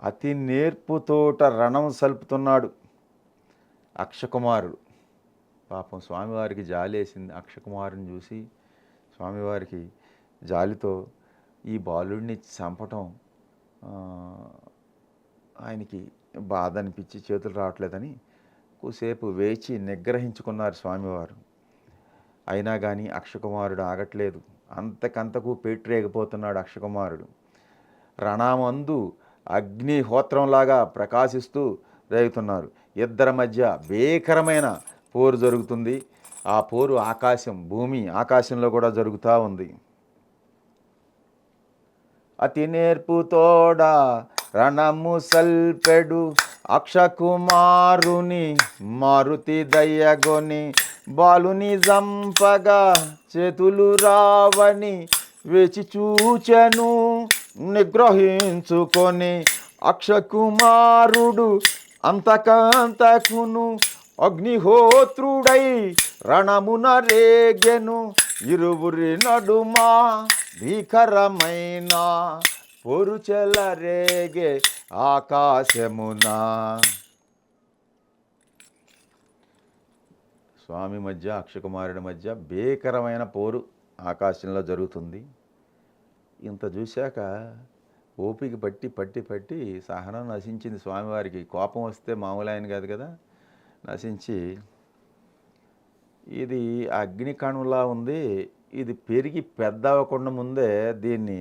అతి నేర్పుతోట రణం సలుపుతున్నాడు అక్షకుమారుడు. పాపం స్వామివారికి జాలేసింది. అక్షకుమారుని చూసి స్వామివారికి జాలితో ఈ బాలుడిని చంపటం ఆయనకి బాధ అనిపించి చేతులు రావట్లేదని కొద్దిసేపు వేచి నిగ్రహించుకున్నారు స్వామివారు. అయినా కానీ అక్షకుమారుడు ఆగట్లేదు. అంతకంతకు పేట్రేగిపోతున్నాడు అక్షకుమారుడు. రణమందు అగ్నిహోత్రంలాగా ప్రకాశిస్తూ రేగుతున్నారు. ఇద్దరి మధ్య భీకరమైన పోరు జరుగుతుంది. ఆ పోరు భూమి ఆకాశంలో కూడా జరుగుతూ ఉంది. అతి నేర్పుతోడ రణము సల్పెడు అక్షకుమారుని మారుతి దయ్యగొని బాలుని జంపగా చేతులు రావని వేచి చూచెను నిగ్రహించుకొని అక్షకుమారుడు అంతకంతకును అగ్నిహోత్రుడై రణమున రేగెను. ఇరువురి నడుమా భీకరమైన పొరుచెల రేగే ఆకాశమున. స్వామి మధ్య అక్షకుమారుడి మధ్య భీకరమైన పోరు ఆకాశంలో జరుగుతుంది. ఇంత చూశాక ఓపిక పట్టి సహనం నశించింది స్వామివారికి. కోపం వస్తే మామూలు ఆయన కాదు కదా, నశించి ఇది అగ్నికణంలా ఉంది, ఇది పెరిగి పెద్ద అవ్వకుండా ముందే దీన్ని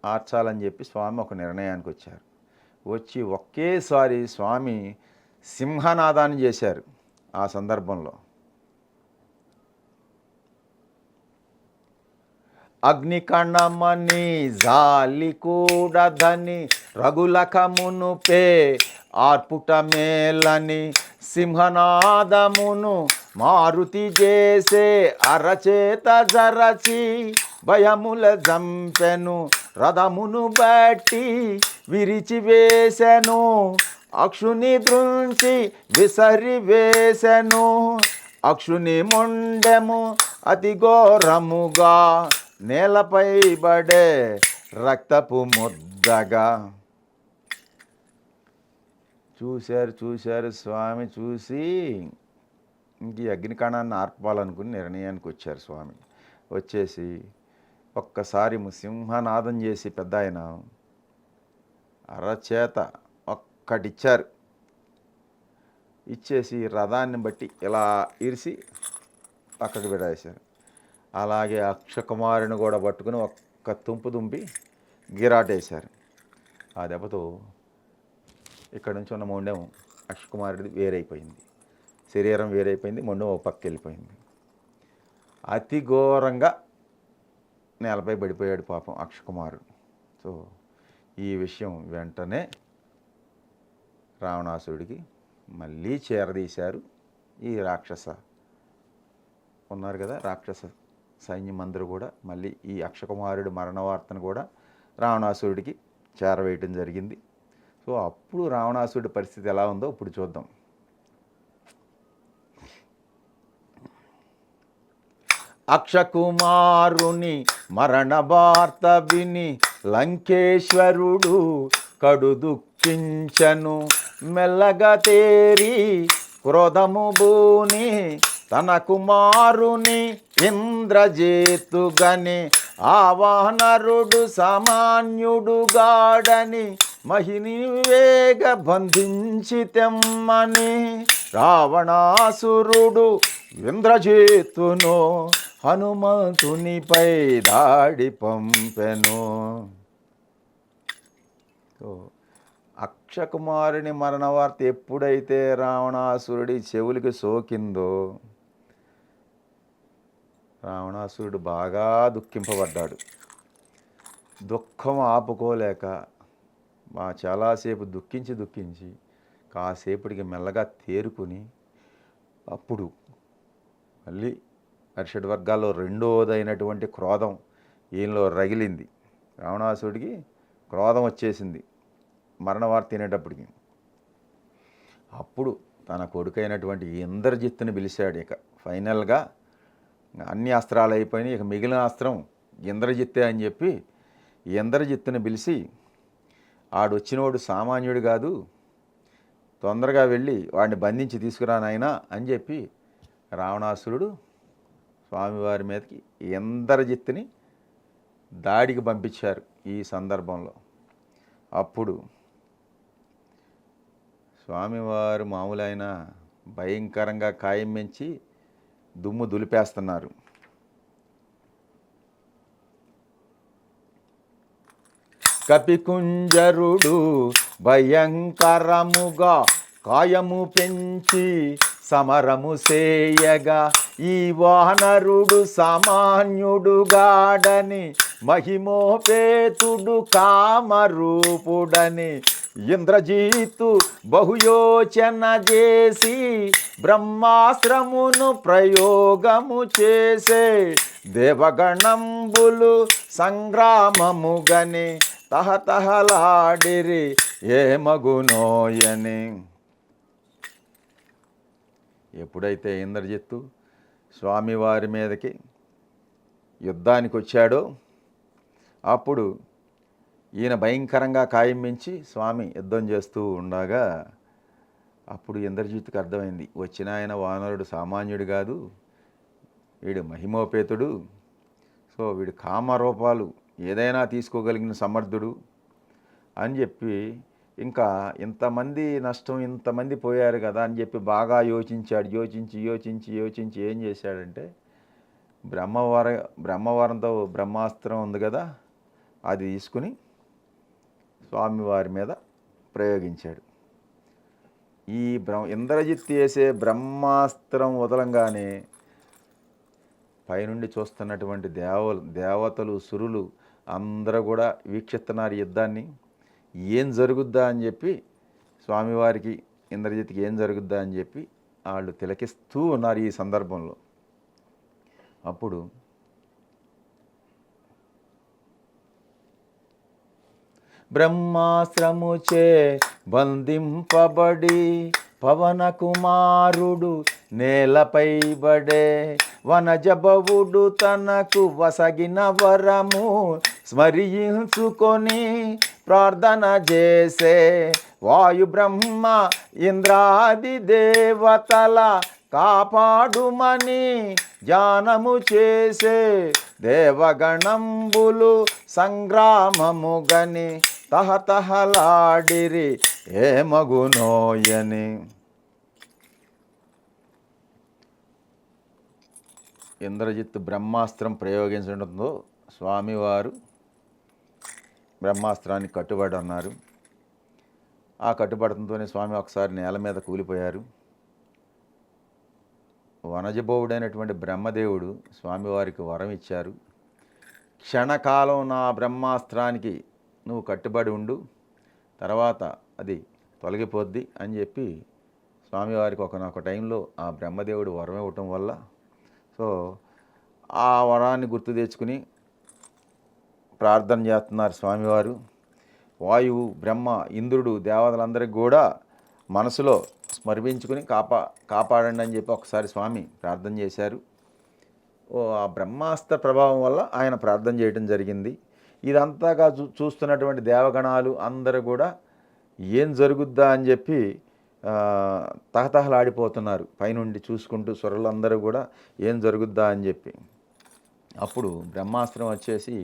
ఆర్చాలని చెప్పి స్వామి ఒక నిర్ణయానికి వచ్చారు. వచ్చి ఒకేసారి స్వామి సింహనాదాన్ని చేశారు. ఆ సందర్భంలో అగ్నికణమని జాలి కూడదని రఘులకమును పే ఆర్పుట మేలని సింహనాదమును మారుతి చేసే అరచేత జరచి భయముల జంపెను రథమును బట్టి విరిచి వేసెను అక్షుని దృంచి విసరి వేసెను అక్షుని మొండెము అతి ఘోరముగా నేలపై పడే రక్తపు ముద్దగా. చూశారు స్వామి. చూసి ఇంక ఈ అగ్నికణాన్ని ఆర్పాలనుకుని నిర్ణయానికి వచ్చారు స్వామి. వచ్చేసి ఒక్కసారి సింహనాదం చేసి పెద్ద ఆయన అరచేత ఒక్కటిచ్చారు. ఇచ్చేసి రథాన్ని బట్టి ఇలా ఇరిసి పక్కకు విడేశారు. అలాగే అక్షకుమారుని కూడా పట్టుకుని ఒక్క తుంపు తుంపి గిరాటేశారు. ఆ దెబ్బతో ఇక్కడ నుంచి ఉన్న మొండెం అక్షకుమారుడిది వేరైపోయింది. శరీరం వేరైపోయింది, మొండెం ఒక పక్క వెళ్ళిపోయింది. అతి ఘోరంగా నేలపై పడిపోయాడు పాపం అక్షకుమారుడు. సో ఈ విషయం వెంటనే రావణాసురుడికి మళ్ళీ చేరదీశారు. ఈ రాక్షస ఉన్నారు కదా, రాక్షస సైన్యం అందరూ కూడా మళ్ళీ ఈ అక్షకుమారుడి మరణ వార్తను కూడా రావణాసురుడికి చేరవేయటం జరిగింది. సో అప్పుడు రావణాసురుడి పరిస్థితి ఎలా ఉందో ఇప్పుడు చూద్దాం. అక్షకుమారుని మరణ వార్త విని లంకేశ్వరుడు కడు దుఃఖించను మెల్లగా తేరి క్రోధము బూని తన కుమారుని ఇంద్రజేతుగని ఆవానరుడు సామాన్యుడు గాడని మహిని వేగ బంధించి తెమ్మని రావణాసురుడు ఇంద్రజేతును హనుమంతునిపై దాడి పంపెను. అక్షకుమారుని మరణ వార్త ఎప్పుడైతే రావణాసురుడి చెవులకి సోకిందో రావణాసురుడు బాగా దుఃఖింపబడ్డాడు. దుఃఖం ఆపుకోలేక చాలాసేపు దుఃఖించి కాసేపటికి మెల్లగా తేరుకుని అప్పుడు మళ్ళీ అరిషడ్ వర్గాల్లో రెండోదైనటువంటి క్రోధం ఈయనలో రగిలింది. రావణాసురుడికి క్రోధం వచ్చేసింది మరణ వార్త తినేటప్పటికి. అప్పుడు తన కొడుకైనటువంటి ఇంద్రజిత్తుని పిలిచాడు. ఇక ఫైనల్గా అన్ని అస్త్రాలు అయిపోయినాయి, ఇక మిగిలిన అస్త్రం ఇంద్రజిత్తే అని చెప్పి ఇంద్రజిత్తుని పిలిచి ఆడొచ్చినోడు సామాన్యుడు కాదు, తొందరగా వెళ్ళి వాడిని బంధించి తీసుకురా నాయనా అని చెప్పి రావణాసురుడు స్వామివారి మీదకి ఇంద్రజిత్తుని దాడికి పంపించారు. ఈ సందర్భంలో అప్పుడు స్వామివారు మామూలైన భయంకరంగా ఖాయం పెంచి దుమ్ము దులిపేస్తున్నారు. కపికుంజరుడు భయంకరముగా కాయము పెంచి సమరము సేయగా ఈ వానరుడు సామాన్యుడుగాడని మహిమోపేతుడు కామరూపుడని ఇంద్రజిత్తు బహుయోచన చేసి బ్రహ్మాస్త్రమును ప్రయోగము చేసే దేవగణంబులు సంగ్రామముగని తహతహలాడిరి ఏమగునోయని. ఎప్పుడైతే ఇంద్రజిత్తు స్వామివారి మీదకి యుద్ధానికి వచ్చాడో అప్పుడు ఈయన భయంకరంగా ఖాయం పెంచి స్వామి యుద్ధం చేస్తూ ఉండగా అప్పుడు ఇంద్రజిత్తుకి అర్థమైంది, వచ్చిన ఆయన వానరుడు సామాన్యుడు కాదు, వీడు మహిమోపేతుడు, సో వీడు కామరూపాలు ఏదైనా తీసుకోగలిగిన సమర్థుడు అని చెప్పి, ఇంకా ఇంతమంది నష్టం ఇంతమంది పోయారు కదా అని చెప్పి బాగా యోచించాడు. యోచించి ఏం చేశాడంటే బ్రహ్మవరంతో బ్రహ్మాస్త్రం ఉంది కదా, అది తీసుకుని స్వామివారి మీద ప్రయోగించాడు. ఈ ఇంద్రజిత్ వేసే బ్రహ్మాస్త్రం వదలంగానే పైనుండి చూస్తున్నటువంటి దేవతలు సురులు అందరూ కూడా వీక్షిస్తున్నారు యుద్ధాన్ని. ఏం జరుగుద్దా అని చెప్పి స్వామివారికి ఇంద్రజిత్కి ఏం జరుగుద్దా అని చెప్పి వాళ్ళు తిలకిస్తూ ఉన్నారు ఈ సందర్భంలో. అప్పుడు బ్రహ్మాశ్రముచే బంధింపబడి పవన కుమారుడు నేలపై బడే వనజబవుడు తనకు వసగిన వరము స్మరించుకొని ప్రార్థన చేసే వాయు బ్రహ్మ ఇంద్రాది దేవతల కాపాడుమని ధ్యానము చేసే దేవగణంబులు సంగ్రామముగని తహతహలాడిరి ఏమగునోయని. ఇంద్రజిత్ బ్రహ్మాస్త్రం ప్రయోగించడంతో స్వామివారు బ్రహ్మాస్త్రాన్ని కట్టుబడి అన్నారు. ఆ కట్టుబడంతోనే స్వామి ఒకసారి నేల మీద కూలిపోయారు. వనజబోవుడైనటువంటి బ్రహ్మదేవుడు స్వామివారికి వరం ఇచ్చారు, క్షణకాలం నా బ్రహ్మాస్త్రానికి నువ్వు కట్టుబడి ఉండు, తర్వాత అది తొలగిపోద్ది అని చెప్పి స్వామివారికి ఒకనొక టైంలో ఆ బ్రహ్మదేవుడు వరం ఇవ్వటం వల్ల సో ఆ వరాన్ని గుర్తు తెచ్చుకుని ప్రార్థన చేస్తున్నారు స్వామివారు. వాయువు, బ్రహ్మ, ఇంద్రుడు, దేవతలందరికీ కూడా మనసులో స్మరించుకుని కాపాడండి అని చెప్పి ఒకసారి స్వామి ప్రార్థన చేశారు. ఆ బ్రహ్మాస్త్ర ప్రభావం వల్ల ఆయన ప్రార్థన చేయడం జరిగింది. ఇదంతాగా చూస్తున్నటువంటి దేవగణాలు అందరూ కూడా ఏం జరుగుద్దా అని చెప్పి తహతహలాడిపోతున్నారు పైనుండి చూసుకుంటూ, స్వరులందరూ కూడా ఏం జరుగుద్దా అని చెప్పి. అప్పుడు బ్రహ్మాస్త్రం వచ్చేసి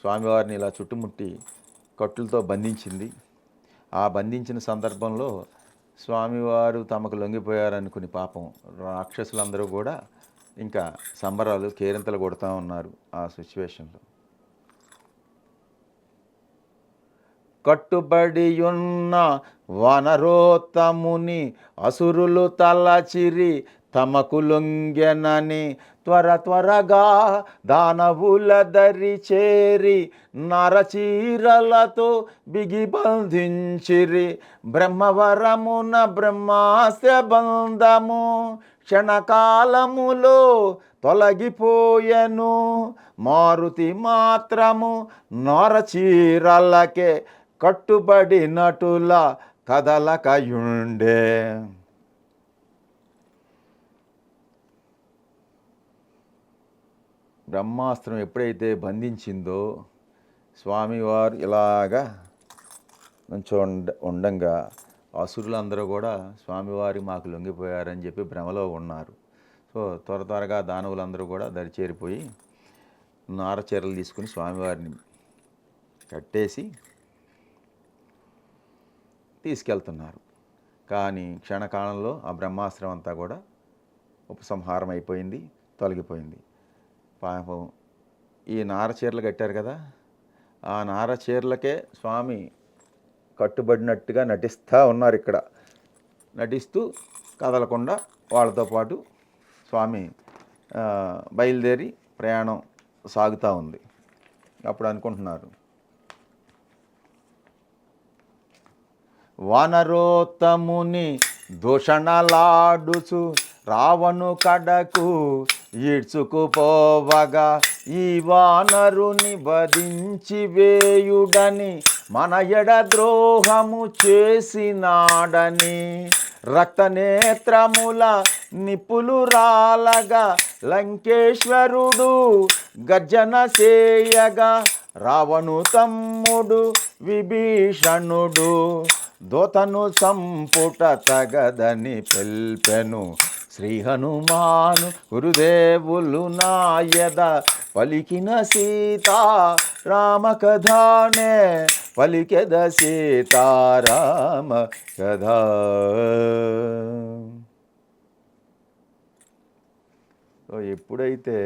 స్వామివారిని ఇలా చుట్టుముట్టి కట్టులతో బంధించింది. ఆ బంధించిన సందర్భంలో స్వామివారు తమకు లొంగిపోయారనుకుని పాపం రాక్షసులందరూ కూడా ఇంకా సంబరాలు కేరింతలు కొడుతూ ఉన్నారు. ఆ సిచ్యువేషన్లో కట్టుబడియున్న వనరోత్తముని అసురులు తలచిరి తమకు లొంగెనని త్వరగా దానవుల దరి చేరి నరచీరలతో బిగి బంధించిరి. బ్రహ్మవరమున బ్రహ్మాస్త్ర బంధము క్షణకాలములో తొలగిపోయెను. మారుతి మాత్రము నరచీరలకే కట్టుబడినటుల కదలకయుండే. బ్రహ్మాస్త్రం ఎప్పుడైతే బంధించిందో స్వామివారు ఇలాగా కొంచెం ఉండంగా అసురులందరూ కూడా స్వామివారి మాకు లొంగిపోయారని చెప్పి భ్రమలో ఉన్నారు. సో త్వరగా దానవులందరూ కూడా దరిచేరిపోయి నారచీరలు తీసుకుని స్వామివారిని కట్టేసి తీసుకెళ్తున్నారు. కానీ క్షణకాలంలో ఆ బ్రహ్మాస్త్రం అంతా కూడా ఉపసంహారం అయిపోయింది, తొలగిపోయింది. పాపం ఈ నారచీరలు కట్టారు కదా, ఆ నారచీరలకే స్వామి కట్టుబడినట్టుగా నటిస్తూ ఉన్నారు. ఇక్కడ నటిస్తూ కదలకుండా వాళ్ళతో పాటు స్వామి బయలుదేరి ప్రయాణం సాగుతూ ఉంది. అప్పుడు అనుకుంటున్నారు, వానరోత్తముని దూషణలాడుచు రావణు కడకు ఈడ్చుకుపోవగా ఈ వానరుని వధించి వేయుడని మన ఎడ ద్రోహము చేసినాడని రక్తనేత్రముల నిప్పులు రాలగా లంకేశ్వరుడు గర్జన చేయగా రావణు తమ్ముడు విభీషణుడు దూతను సంపుట తగదని పెల్పెను. శ్రీ హనుమాను గురుదేవులు నాయద పలికిన సీతా రామ కథానే పలికెద సీతారామ కథ. ఎప్పుడైతే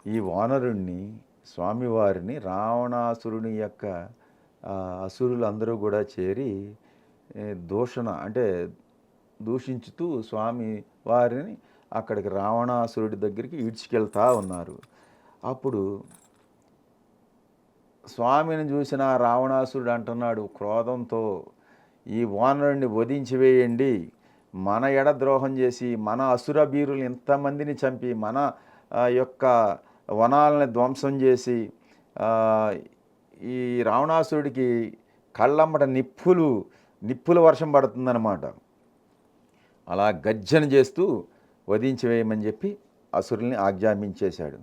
ఈ వానరుణ్ణి స్వామివారిని రావణాసురుని యొక్క అసురులందరూ కూడా చేరి దూషణ అంటే దూషించుతూ స్వామి వారిని అక్కడికి రావణాసురుడి దగ్గరికి ఈడ్చుకెళ్తా ఉన్నారు. అప్పుడు స్వామిని చూసిన రావణాసురుడు అంటున్నాడు క్రోధంతో, ఈ వానరుడిని వధించి వేయండి, మన ఎడ ద్రోహం చేసి మన అసురబీరులు ఇంతమందిని చంపి మన యొక్క వనాలని ధ్వంసం చేసి ఈ రావణాసురుడికి కళ్ళమ్మట నిప్పుల వర్షం పడుతుందన్నమాట. అలా గర్జన చేస్తూ వధించి వేయమని చెప్పి అసురుల్ని ఆజ్ఞాపించేశాడు.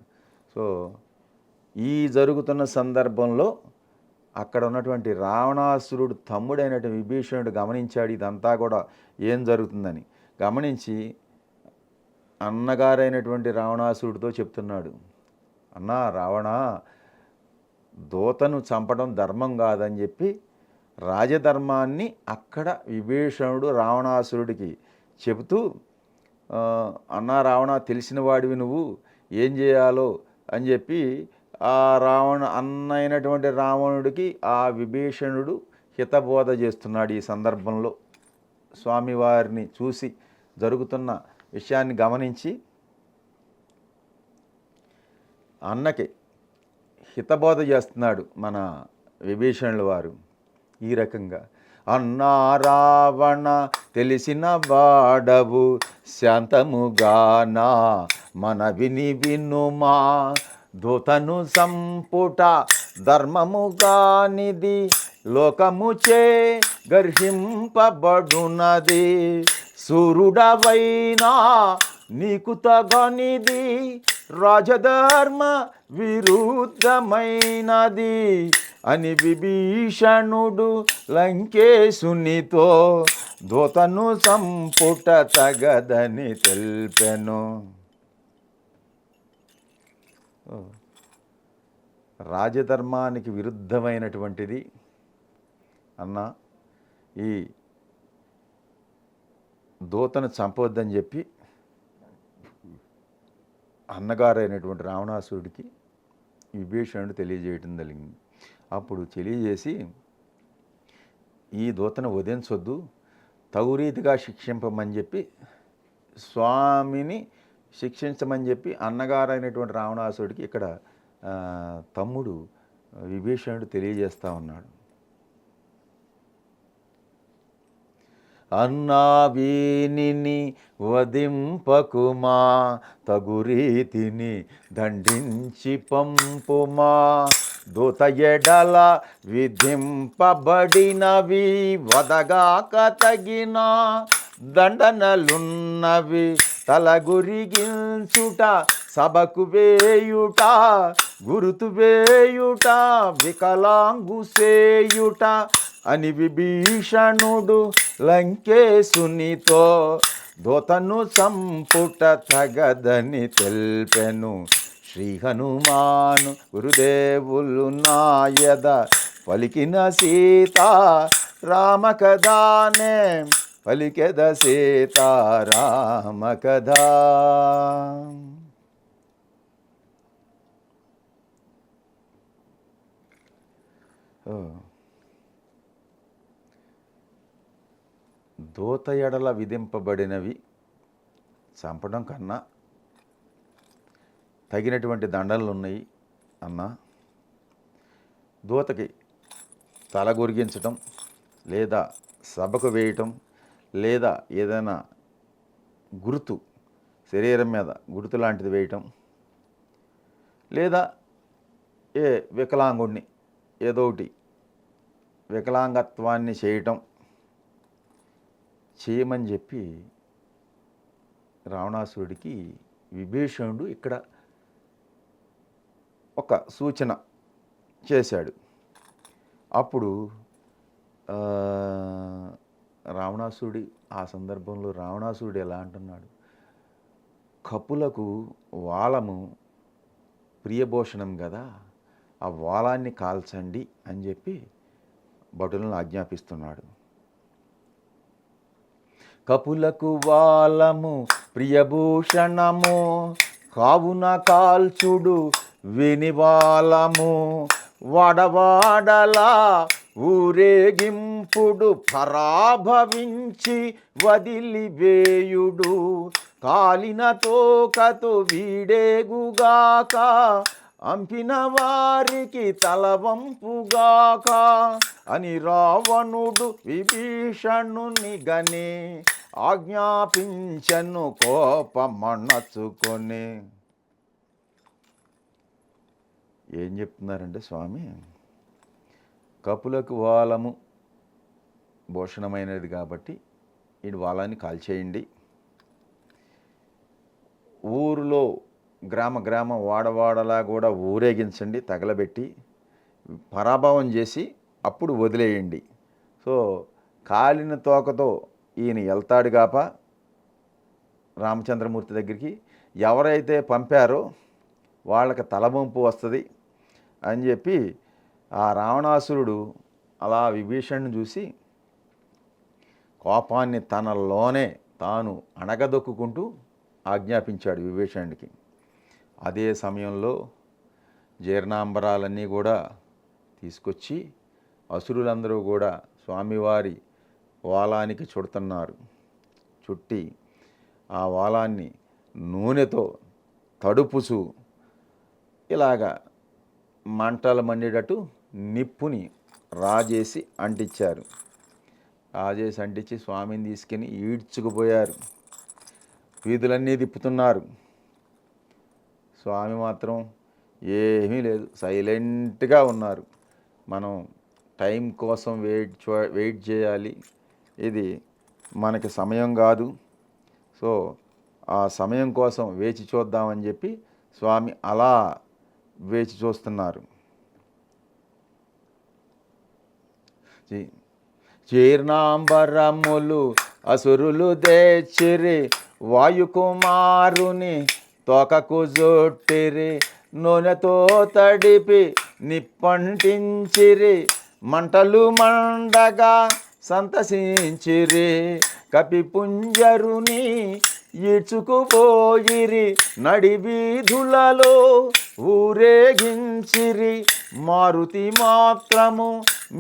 సో ఈ జరుగుతున్న సందర్భంలో అక్కడ ఉన్నటువంటి రావణాసురుడు తమ్ముడైనటువంటి విభీషణుడు గమనించాడు ఇదంతా కూడా ఏం జరుగుతుందని. గమనించి అన్నగారైనటువంటి రావణాసురుడితో చెప్తున్నాడు, అన్నా రావణ, దూతను చంపడం ధర్మం కాదని చెప్పి రాజధర్మాన్ని అక్కడ విభీషణుడు రావణాసురుడికి చెబుతూ, అన్నా రావణ, తెలిసిన వాడివి నువ్వు, ఏం చేయాలో అని చెప్పి ఆ అన్నైనటువంటి రావణుడికి ఆ విభీషణుడు హితబోధ చేస్తున్నాడు. ఈ సందర్భంలో స్వామివారిని చూసి జరుగుతున్న విషయాన్ని గమనించి అన్నకి హితబోధ చేస్తున్నాడు మన విభీషణుల వారు. ఈ రకంగా, అన్నా రావణ తెలిసిన వాడవు శాంతముగానా మన వినుమా, దూతను సంపుట ధర్మముగానిది లోకముచే గర్హింపబడునది, సూర్యుడవైనా నీకు తగనిది రాజధర్మ విరుద్ధమైనది అని విభీషణుడు లంకేశునితో దూతను సంపుట తగదని తెల్పెను. రాజధర్మానికి విరుద్ధమైనటువంటిది అన్న, ఈ దూతను చంపవద్దని చెప్పి అన్నగారైనటువంటి రావణాసురుడికి విభీషణుడు తెలియజేయటం జరిగింది. అప్పుడు తెలియజేసి ఈ దూతను వధించొద్దు, తగు రీతిగా శిక్షింపమని చెప్పి స్వామిని శిక్షించమని చెప్పి అన్నగారైనటువంటి రావణాసురుడికి ఇక్కడ తమ్ముడు విభీషణుడు తెలియజేస్తూ ఉన్నాడు. అన్నా వీనిని వధింపకుమా, తగురీతిని దండించి పంపుమా, దూత ఎడల విధింపబడినవి వదగాక తగిన దండనలున్నవి, తలగురిగించుట సభకు వేయుట, గురుతు వేయుట, వికలాంగు సేయుట అని విభీషణుడు లంకేశునితో దూతను సంపుట తగదని తెల్పెను. శ్రీ హనుమాను గురుదేవులు నాయద పలికిన సీతా రామ కథానే పలికెద సీతారామ కథ. దూత ఎడల విధింపబడినవి చంపడం కన్నా తగినటువంటి దండనలు ఉన్నాయి అన్న. దూతకి తల గురిగించటం, లేదా సభకు వేయటం, లేదా ఏదైనా గుర్తు శరీరం మీద గుర్తు లాంటిది వేయటం, లేదా వికలాంగుడిని ఏదో ఒకటి వికలాంగత్వాన్ని చేయమని చెప్పి రావణాసురుడికి విభీషణుడు ఇక్కడ ఒక సూచన చేశాడు. అప్పుడు రావణాసురుడి ఆ సందర్భంలో రావణాసురుడు ఎలా అంటున్నాడు, కపులకు వాలము ప్రియభూషణం కదా, ఆ వాలాన్ని కాల్చండి అని చెప్పి భటులను ఆజ్ఞాపిస్తున్నాడు. కపులకు వాలము ప్రియభూషణము కావున కాల్చుడు వినివాలము, వడవాడలా ఊరేగింపుడు పరాభవించి వదిలివేయుడు, కాలిన తోకతో వీడేగుగాక అంపిన వారికి తలవంపుగాక అని రావణుడు విభీషణుని గని ఆజ్ఞాపించను కోపమణచుకొని. ఏం చెప్తున్నారంటే స్వామి, కపులకు వాలము భూషణమైనది కాబట్టి ఈ వాలాన్ని కాల్చేయండి, ఊరిలో గ్రామ వాడవాడలా కూడా ఊరేగించండి, తగలబెట్టి పరాభవం చేసి అప్పుడు వదిలేయండి. సో కాలిన తోకతో ఈయన వెళ్తాడు కాప రామచంద్రమూర్తి దగ్గరికి, ఎవరైతే పంపారో వాళ్ళకి తలవంపు వస్తుంది అని చెప్పి ఆ రావణాసురుడు అలా విభీషణ్ణి చూసి కోపాన్ని తనలోనే తాను అణగదొక్కుంటూ ఆజ్ఞాపించాడు విభీషణుడికి. అదే సమయంలో జీర్ణాంబరాలన్నీ కూడా తీసుకొచ్చి అసురులందరూ కూడా స్వామివారి వాలానికి చుడుతున్నారు. చుట్టి ఆ వాలాన్ని నూనెతో తడుపుచు ఇలాగా మంటలు మండేటట్టు నిప్పుని రాజేసి అంటించారు. రాజేసి అంటించి స్వామిని తీసుకుని ఈడ్చుకుపోయారు. వీధులన్నీ తిప్పుతున్నారు. స్వామి మాత్రం ఏమీ లేదు, సైలెంట్గా ఉన్నారు. మనం టైం కోసం వెయిట్ చేయాలి, ఇది మనకి సమయం కాదు, సో ఆ సమయం కోసం వేచి చూద్దామని చెప్పి స్వామి అలా వేచి చూస్తున్నారు. జీర్ణాంబరములు అసురులు దేచిరి, వాయుకుమారుని తోకకు జొట్టిరి, నూనెతో తడిపి నిప్పంటించిరి, మంటలు మండగా సంతసించిరి, కపిపుంజరుని ఈడ్చుకుపోయిరి, నడి వీధులలో ఊరేగించిరి, మారుతి మాత్రము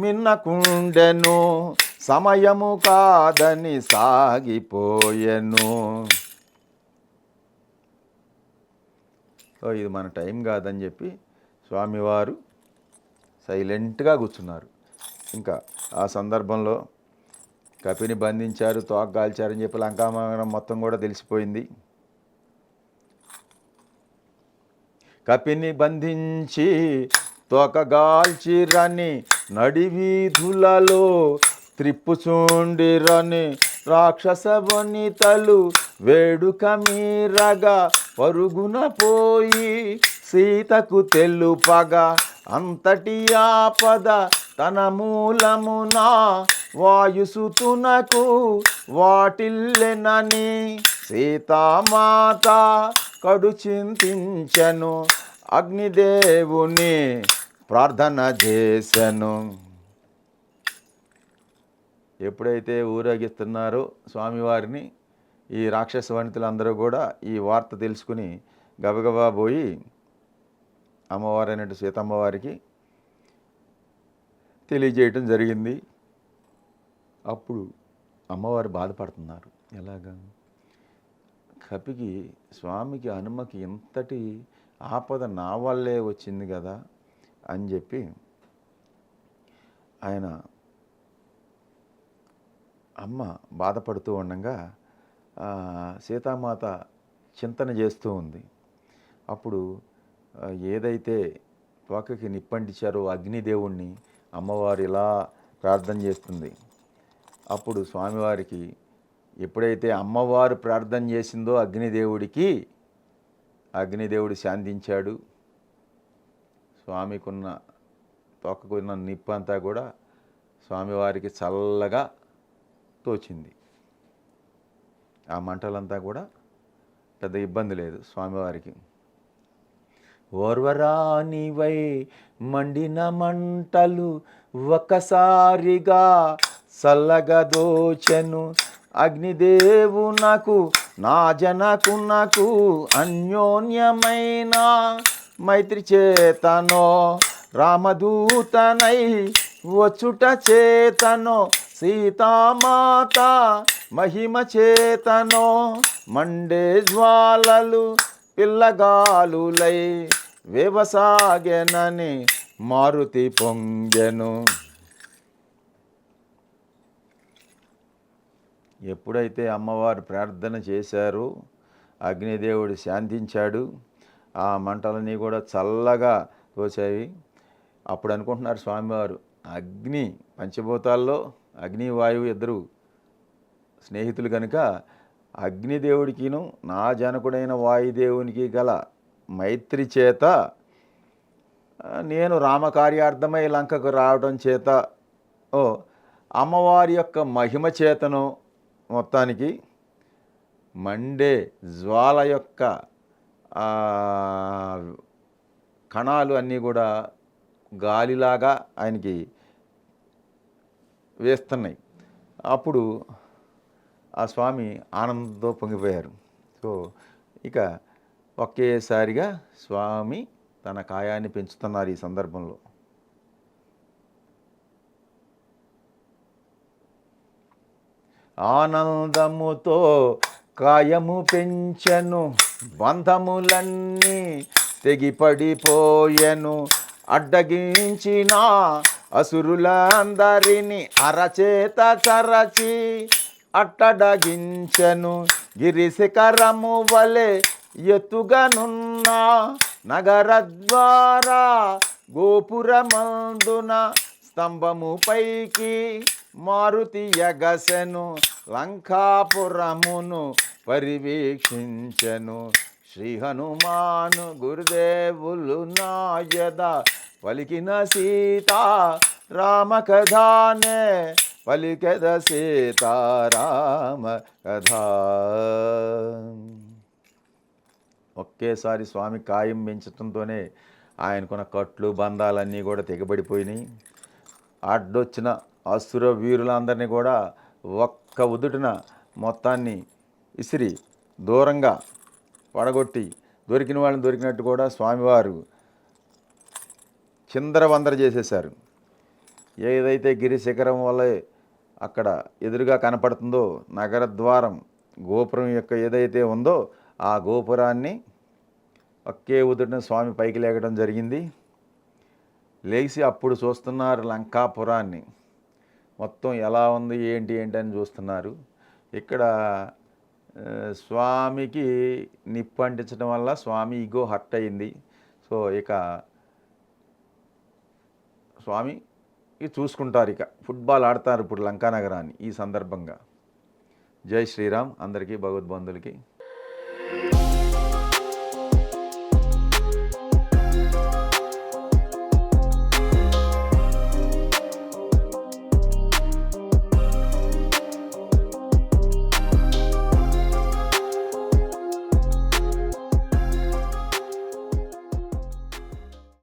మిన్నకుండెను, సమయము కాదని సాగిపోయెను. ఇది మన టైం కాదని చెప్పి స్వామివారు సైలెంట్గా కూర్చున్నారు. ఇంకా ఆ సందర్భంలో కపిని బంధించారు, తోకగాల్చారని చెప్పి లంకామగనం మొత్తం కూడా తెలిసిపోయింది. కపిని బంధించి తోకగాల్చిరని నడివీధులలో త్రిప్పుచుండిరని రాక్షస వనితలు వేడుక మీరగా పరుగున పోయి సీతకు తెలుపగా అంతటి ఆపద తన మూలమున వాయుసుతునకు వాటిల్లెనని సీతామాత కడు చింతించెను, అగ్నిదేవుని ప్రార్థన చేసెను. ఎప్పుడైతే ఊరేగిస్తున్నారో స్వామివారిని, ఈ రాక్షస వనితులందరూ కూడా ఈ వార్త తెలుసుకుని గబగబా పోయి అమ్మవారైనట్టు సీతమ్మవారికి తెలియజేయటం జరిగింది. అప్పుడు అమ్మవారు బాధపడుతున్నారు. ఎలాగా? కపికి, స్వామికి, హనుమకి ఇంతటి ఆపద నా వల్లే వచ్చింది కదా అని చెప్పి ఆయన అమ్మ బాధపడుతూ ఉండగా సీతామాత చింతన చేస్తూ ఉంది. అప్పుడు ఏదైతే తోకకి నిప్పంటించారో అగ్నిదేవుణ్ణి అమ్మవారు ఇలా ప్రార్థన చేస్తుంది. అప్పుడు స్వామివారికి ఎప్పుడైతే అమ్మవారు ప్రార్థన చేసిందో అగ్నిదేవుడికి, అగ్నిదేవుడు శాంతించాడు. స్వామికున్న తోకకున్న నిప్పు అంతా కూడా స్వామివారికి చల్లగా తోచింది. ఆ మంటలంతా కూడా పెద్ద ఇబ్బంది లేదు స్వామివారికి. ఓర్వరానివై మండిన మంటలు ఒక్కసారిగా చల్లగా దోచెను, అగ్నిదేవునకు నా జనకునకు అన్యోన్యమైన మైత్రి చేతనో రామదూతనై వచ్చుట చేతనో సీతామాత మహిమ చేతనో మండే జ్వాలలు పిల్లగాలులై వ్యవసాగెనని మారుతి పొంగెను. ఎప్పుడైతే అమ్మవారు ప్రార్థన చేశారో అగ్నిదేవుడు శాంతించాడు. ఆ మంటలన్నీ కూడా చల్లగా తోచాయి. అప్పుడు అనుకుంటున్నారు స్వామివారు, అగ్ని పంచభూతాల్లో అగ్ని వాయువు ఇద్దరు స్నేహితులు కనుక అగ్నిదేవుడికిను నా జనకుడైన వాయుదేవునికి గల మైత్రి చేత నేను రామకార్యార్థమై లంకకు రావడం చేత అమ్మవారి యొక్క మహిమ చేతను మొత్తానికి మండే జ్వాల యొక్క కణాలు అన్నీ కూడా గాలిలాగా ఆయనకి వేస్తున్నాయి. అప్పుడు ఆ స్వామి ఆనందంతో పొంగిపోయారు. సో ఇక ఒకేసారిగా స్వామి తన కాయాన్ని పెంచుతున్నారు. ఈ సందర్భంలో ఆనందముతో కాయము పెంచెను, బంధములన్నీ తెగిపడిపోయెను, అడ్డగించిన అసురులందరిని అరచేత చరచి అట్టడగించెను, గిరిశిఖరము వలె ఎత్తుగనున్న నగరద్వారా గోపురమందున స్తంభము పైకి మారుతి ఎగసెను, లంకాపురమును పరివీక్షించెను. శ్రీ హనుమాను గురుదేవులు నాయద పలికిన సీతా రామ కథానే పలికెద సీతారామ కథ. ఒకేసారి స్వామి కాయం పెంచడంతోనే ఆయనకున్న కట్లు బంధాలన్నీ కూడా తెగబడిపోయినాయి. అడ్డొచ్చిన అసుర వీరులందరినీ కూడా ఒక్క ఉదుటిన మొత్తాన్ని ఇసిరి దూరంగా పడగొట్టి దొరికిన వాళ్ళని దొరికినట్టు కూడా స్వామివారు చిందరవందర చేసేశారు. ఏదైతే గిరిశిఖరం వల్ల అక్కడ ఎదురుగా కనపడుతుందో నగర ద్వారం గోపురం యొక్క ఏదైతే ఉందో ఆ గోపురాన్ని ఒకే ఉదుటిన స్వామి పైకి లేగడం జరిగింది. లేచి అప్పుడు చూస్తున్నారు లంకాపురాన్ని మొత్తం ఎలా ఉంది ఏంటి అని చూస్తున్నారు. ఇక్కడ స్వామికి నిప్పు అంటించడం వల్ల స్వామి ఈగో హర్ట్ అయింది. సో ఇక స్వామి చూసుకుంటారు, ఇక ఫుట్బాల్ ఆడతారు ఇప్పుడు లంకా నగరాన్ని. ఈ సందర్భంగా జై శ్రీరామ్ అందరికీ భగవద్బంధులకి.